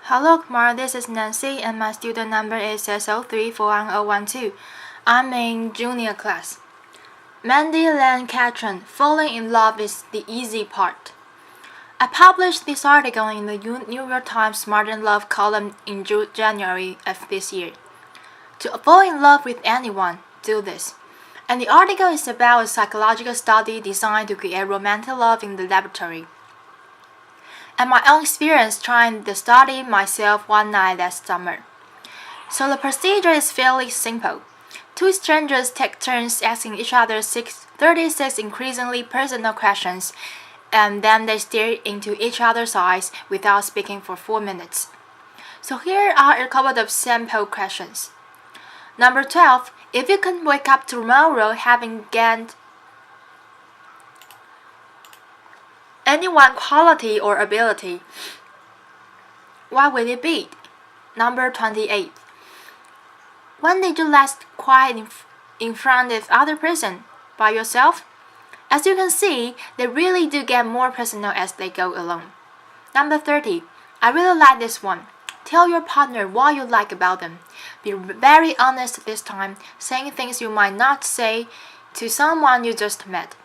Hello, Kumar. This is Nancy, and my student number is SO3411012. I'm in junior class. Mandy and Catron, falling in love is the easy part. I published this article in the New York Times Modern Love column in January of this year. To fall in love with anyone, do this. And the article is about a psychological study designed to create romantic love in the laboratory. And my own experience trying the study myself one night last summer. So the procedure is fairly simple. Two strangers take turns asking each other 36 increasingly personal questions, and then they stare into each other's eyes without speaking for 4 minutes. So here are a couple of sample questions. Number 12. If you can wake up tomorrow having gained any one quality or ability, what will it be? Number 28. When did you last cry in front of other person? By yourself? As you can see, they really do get more personal as they go along. Number 30. I really like this one. Tell your partner what you like about them. Be very honest this time, saying things you might not say to someone you just met.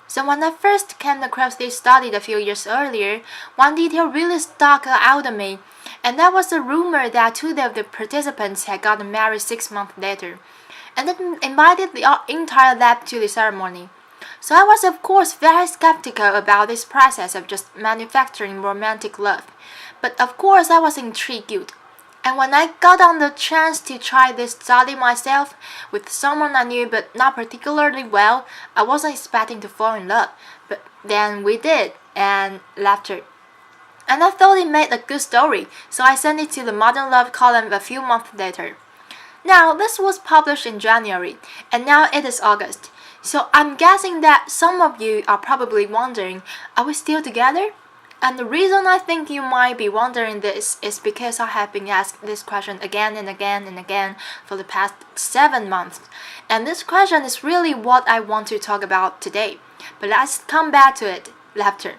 So when I first came across this study a few years earlier, one detail really stuck out at me, and that was the rumor that two of the participants had gotten married 6 months later, and then invited the entire lab to the ceremony. So I was of course very skeptical about this process of just manufacturing romantic love, but of course I was intrigued. And when I got on the chance to try this study myself with someone I knew but not particularly well, I wasn't expecting to fall in love, but then we did, and laughter. And I thought it made a good story, so I sent it to the Modern Love column a few months later. Now, this was published in January, and now it is August. So I'm guessing that some of you are probably wondering, are we still together? And the reason I think you might be wondering this is because I have been asked this question again and again and again for the past 7 months. And this question is really what I want to talk about today. But let's come back to it, laughter.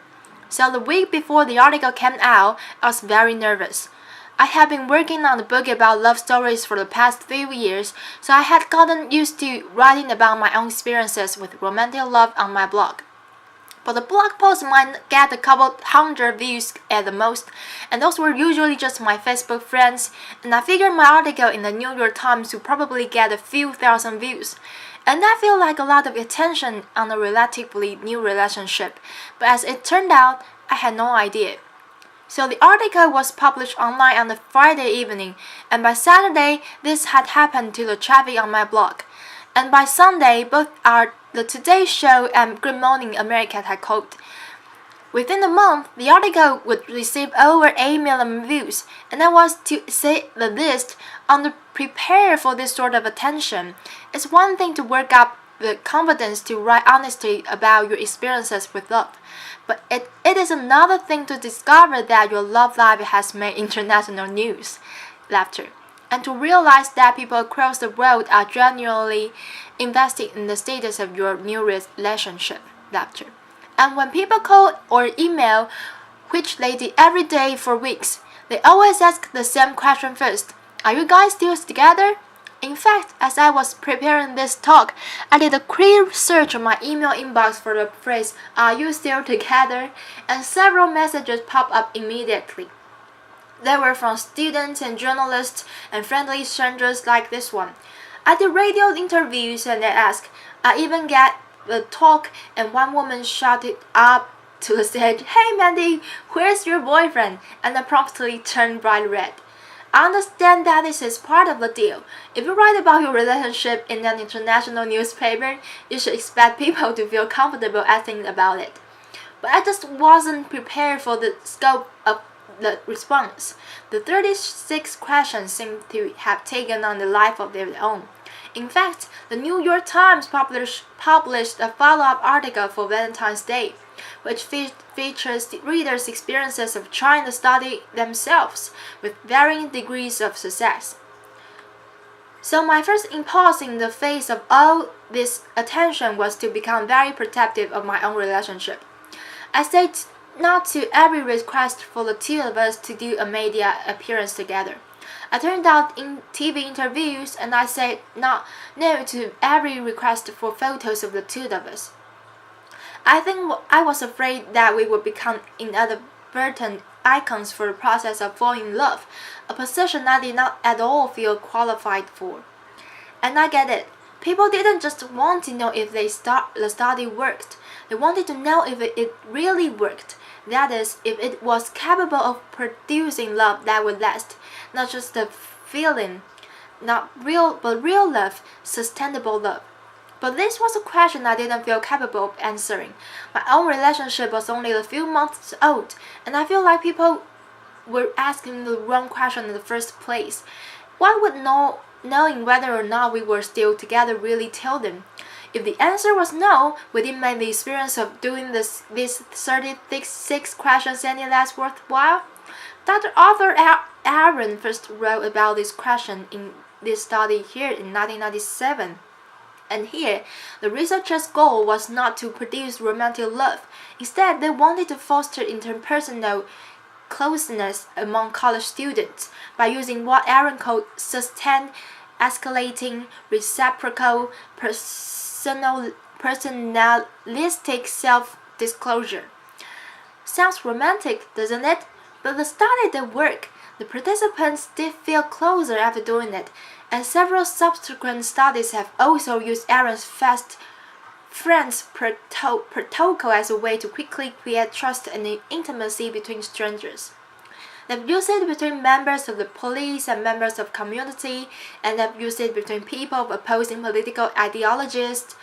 So the week before the article came out, I was very nervous. I had been working on a book about love stories for the past few years, so I had gotten used to writing about my own experiences with romantic love on my blog. But the blog post might get a couple hundred views at the most, and those were usually just my Facebook friends, and I figured my article in the New York Times would probably get a few thousand views. And that felt like a lot of attention on a relatively new relationship, but as it turned out, I had no idea. So the article was published online on a Friday evening, and by Saturday, this had happened to the traffic on my blog. And by Sunday, both the Today Show and Good Morning America had called. Within a month, the article would receive over 8 million views, and I was, to say the least, underprepared for this sort of attention. It's one thing to work up the confidence to write honestly about your experiences with love, but it is another thing to discover that your love life has made international news. Laughter. And to realize that people across the world are genuinely invested in the status of your new relationship. Laughter. And when people call or email, which they did every day for weeks, they always ask the same question first. Are you guys still together? In fact, as I was preparing this talk, I did a quick search on my email inbox for the phrase, "Are you still together?" and several messages popped up immediately. They were from students and journalists and friendly strangers like this one. I did radio interviews and they asked. I even got the talk, and one woman shouted up to the stage, "Hey Mandy, where's your boyfriend?" and I promptly turned bright red. I understand that this is part of the deal. If you write about your relationship in an international newspaper, you should expect people to feel comfortable asking about it. But I just wasn't prepared for the scope of the response. The 36 questions seem to have taken on a life of their own. In fact, the New York Times published a follow-up article for Valentine's Day, which features the readers' experiences of trying the study themselves with varying degrees of success. So my first impulse in the face of all this attention was to become very protective of my own relationship. I stayed not to every request for the two of us to do a media appearance together. I turned down in TV interviews and I said no to every request for photos of the two of us. I think I was afraid that we would become inadvertent icons for the process of falling in love, a position I did not at all feel qualified for. And I get it. People didn't just want to know if the study worked. They wanted to know if it really worked. That is, if it was capable of producing love that would last, not just the feeling, but real love, sustainable love. But this was a question I didn't feel capable of answering. My own relationship was only a few months old, and I feel like people were asking the wrong question in the first place. What would knowing whether or not we were still together really tell them? If the answer was no, would it make the experience of doing these 36 questions any less worthwhile? Dr. Arthur Aaron first wrote about this question in this study here in 1997. And here, the researchers' goal was not to produce romantic love. Instead, they wanted to foster interpersonal closeness among college students by using what Aaron called sustained, escalating, reciprocal, personalistic self-disclosure. Sounds romantic, doesn't it? But the study did work. The participants did feel closer after doing it, and several subsequent studies have also used Aaron's fast friends protocol as a way to quickly create trust and intimacy between strangers. They've used it between members of the police and members of community, and they've used it between people of opposing political ideologies.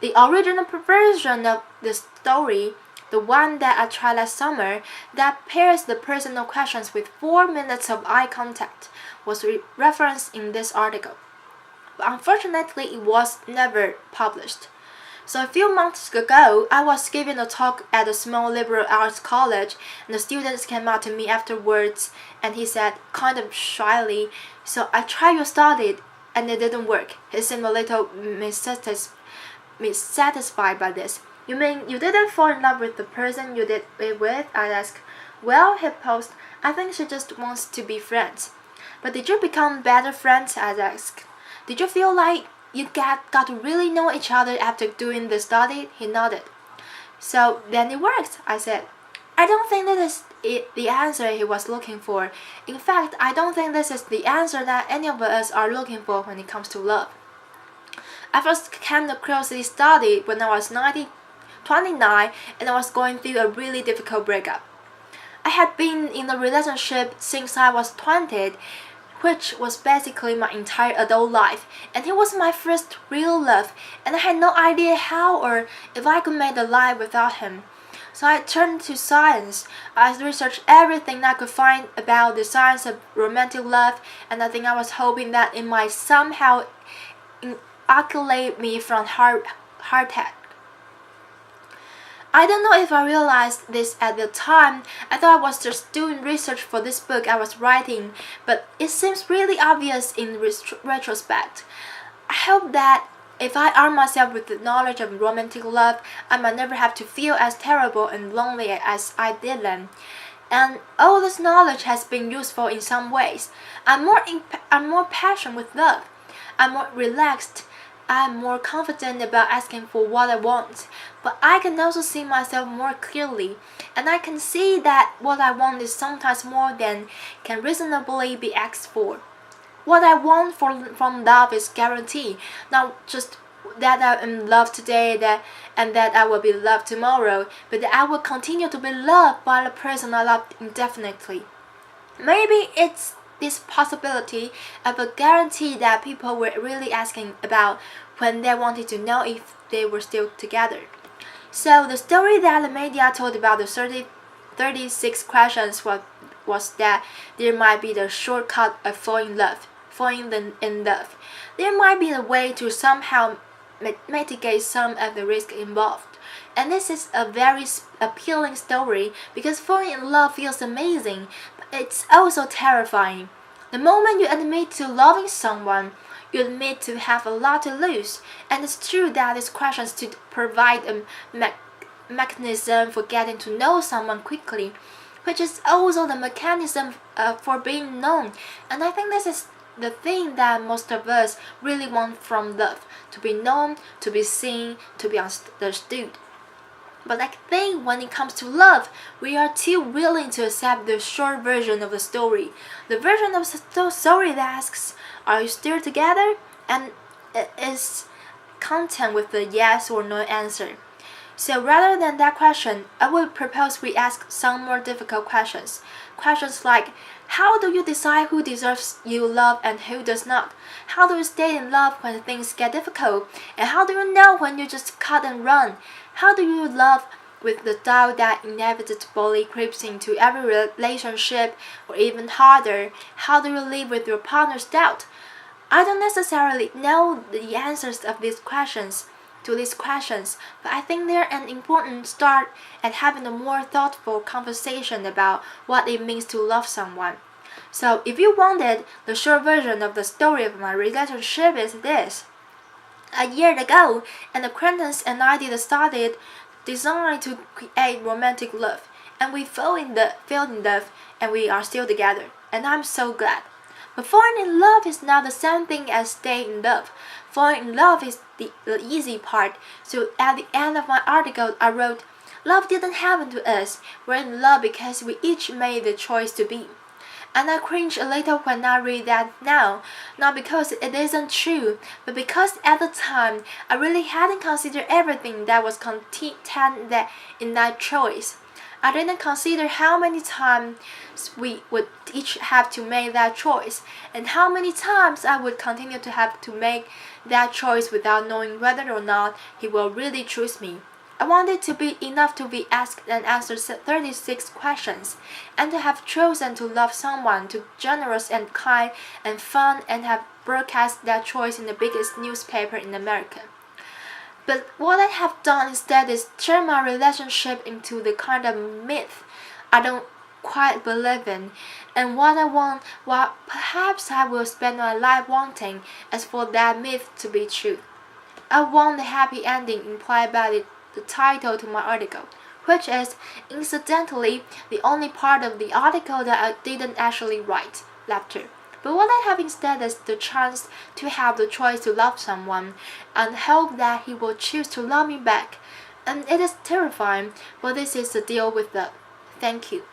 The original version of the story, the one that I tried last summer, that pairs the personal questions with 4 minutes of eye contact, was referenced in this article. But unfortunately, it was never published. So a few months ago, I was giving a talk at a small liberal arts college, and the students came up to me afterwards, and he said, kind of shyly, "So I tried your study, and it didn't work." He seemed a little missatisfied by this. "You mean you didn't fall in love with the person you did it with?" I asked. "Well," he posed, "I think she just wants to be friends." "But did you become better friends?" I asked. "Did you feel like you got to really know each other after doing the study?" He nodded. "So then it worked," I said. "I don't think that is the answer he was looking for. In fact, I don't think this is the answer that any of us are looking for when it comes to love." I first came across this study when I was 29 and I was going through a really difficult breakup. I had been in a relationship since I was 20, which was basically my entire adult life, and he was my first real love, and I had no idea how or if I could make a life without him. So I turned to science. I researched everything I could find about the science of romantic love, and I think I was hoping that it might somehow inoculate me from heart attack. I don't know if I realized this at the time. I thought I was just doing research for this book I was writing, but it seems really obvious in retrospect. I hope that if I arm myself with the knowledge of romantic love, I might never have to feel as terrible and lonely as I did then. And all this knowledge has been useful in some ways. I'm more patient with love. I'm more relaxed. I'm more confident about asking for what I want, but I can also see myself more clearly, and I can see that what I want is sometimes more than can reasonably be asked for. What I want from love is guarantee, not just that I am loved today and that I will be loved tomorrow, but that I will continue to be loved by the person I love indefinitely. Maybe it's this possibility of a guarantee that people were really asking about when they wanted to know if they were still together. So the story that the media told about the 36 questions was that there might be the shortcut of falling in love. There might be a way to somehow mitigate some of the risk involved. And this is a very appealing story because falling in love feels amazing, but it's also terrifying. The moment you admit to loving someone, you admit to have a lot to lose, and it's true that these questions to provide a mechanism for getting to know someone quickly, which is also the mechanism for being known. And I think this is the thing that most of us really want from love: to be known, to be seen, to be understood. But I think when it comes to love, we are too willing to accept the short version of the story. The version of the story that asks, "Are you still together?" and it is content with the yes or no answer. So rather than that question, I would propose we ask some more difficult questions. Questions like, how do you decide who deserves your love and who does not? How do you stay in love when things get difficult? And how do you know when you just cut and run? How do you love with the doubt that inevitably creeps into every relationship, or even harder, how do you live with your partner's doubt? I don't necessarily know the answers of these questions, but I think they're an important start at having a more thoughtful conversation about what it means to love someone. So if you wanted, the short version of the story of my relationship is this. A year ago, an acquaintance and I decided to create romantic love, and we fell in love, and we are still together, and I'm so glad. But falling in love is not the same thing as staying in love. Falling in love is the easy part. So at the end of my article, I wrote, "Love didn't happen to us. We're in love because we each made the choice to be." And I cringe a little when I read that now, not because it isn't true, but because at the time I really hadn't considered everything that was contained in that choice. I didn't consider how many times we would each have to make that choice, and how many times I would continue to have to make that choice without knowing whether or not he will really choose me. I wanted to be enough to be asked and answered 36 questions, and to have chosen to love someone too generous and kind and fun, and have broadcast that choice in the biggest newspaper in America. But what I have done instead is turn my relationship into the kind of myth I don't quite believe in, and what I want, what perhaps I will spend my life wanting, is for that myth to be true. I want the happy ending implied by the title to my article, which is, incidentally, the only part of the article that I didn't actually write, laughter. But what I have instead is the chance to have the choice to love someone, and hope that he will choose to love me back. And it is terrifying, but this is the deal with love. Thank you.